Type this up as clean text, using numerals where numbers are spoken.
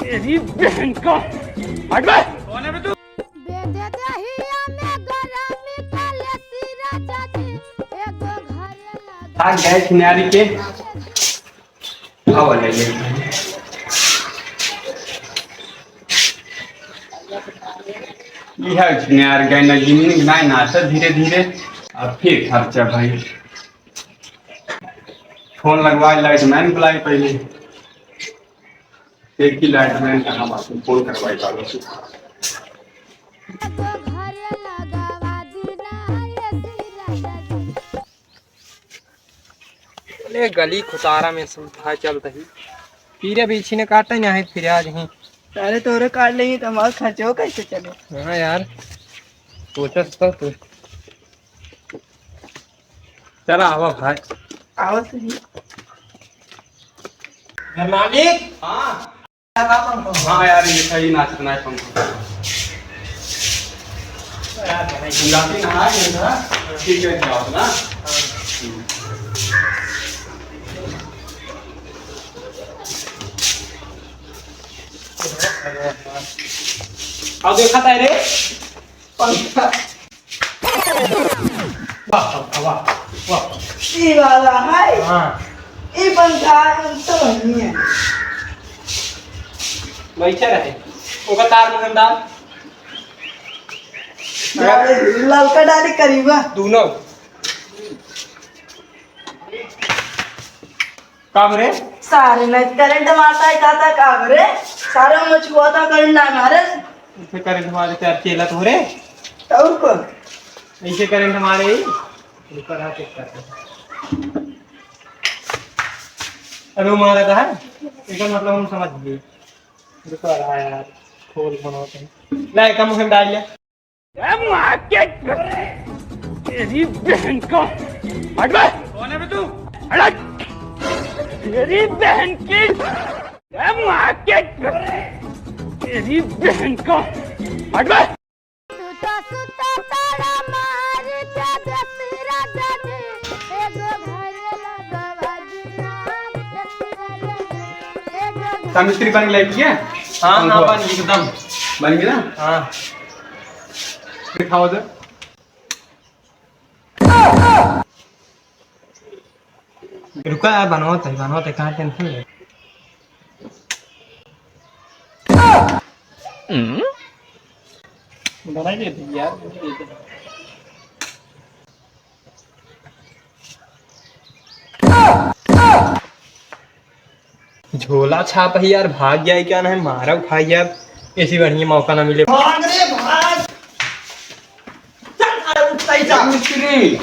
तेरी बहन का हट बे। कौन है बे तू? गए किनारे के हवा ले यह किनारे गए ना गिनी ना नाचा धीरे धीरे अब फिर खर्चा भाई फोन लगवाए लाइटमैन बुलाए पहले एक ही लाइटमैन कहाँ बात फोन करवाई चालू से अरे गली खुतारा में सुविधा चल रही पीरे बीछी ने काटा यहाँ फिर आज ही अरे तोरे काट लेंगे तो हमारा खर्चो कैसे चले। हाँ यार सोचस तो तू चला आवा भाई आओ सही। मालिक हाँ हाँ यार ये सही नाचना है पंखा गुलाबी नहा गया ठीक है जाओ ना अब देखा था रे पंखा वाह वाह वाह ये वाला है। हाँ ये पंखा तो नहीं है। बैठे रहे ओका तार में डाल ललका डाली करीबा दोनों कब रे सारे में करंट मारता है काता काम रे सारे में छुआता करंट ना मारे इसे करंट हमारे चार चेला तो रे और को ऐसे करंट हमारे ऊपर हाथ कर अरे मारा था इसका मतलब हम समझ गए रुको रहा यार खोल बनाते हैं लाए कम हम डाल ले तेरी बहन का हट बे। कौन है बे तू हट तेरी बहन की तेरी बहन का हट बे। मिस्त्री बन गया क्या? हाँ हाँ बन एकदम बन गया ना हाँ दिखाओ तो रुका यार बनवाते कहाँ टेंशन ले बना देते यार झोला छाप है यार भाग जाए क्या ना है मारा खाई यार ऐसी बढ़िया मौका ना मिले भाग रे भाग चल अरे उठता ही जा मिस्त्री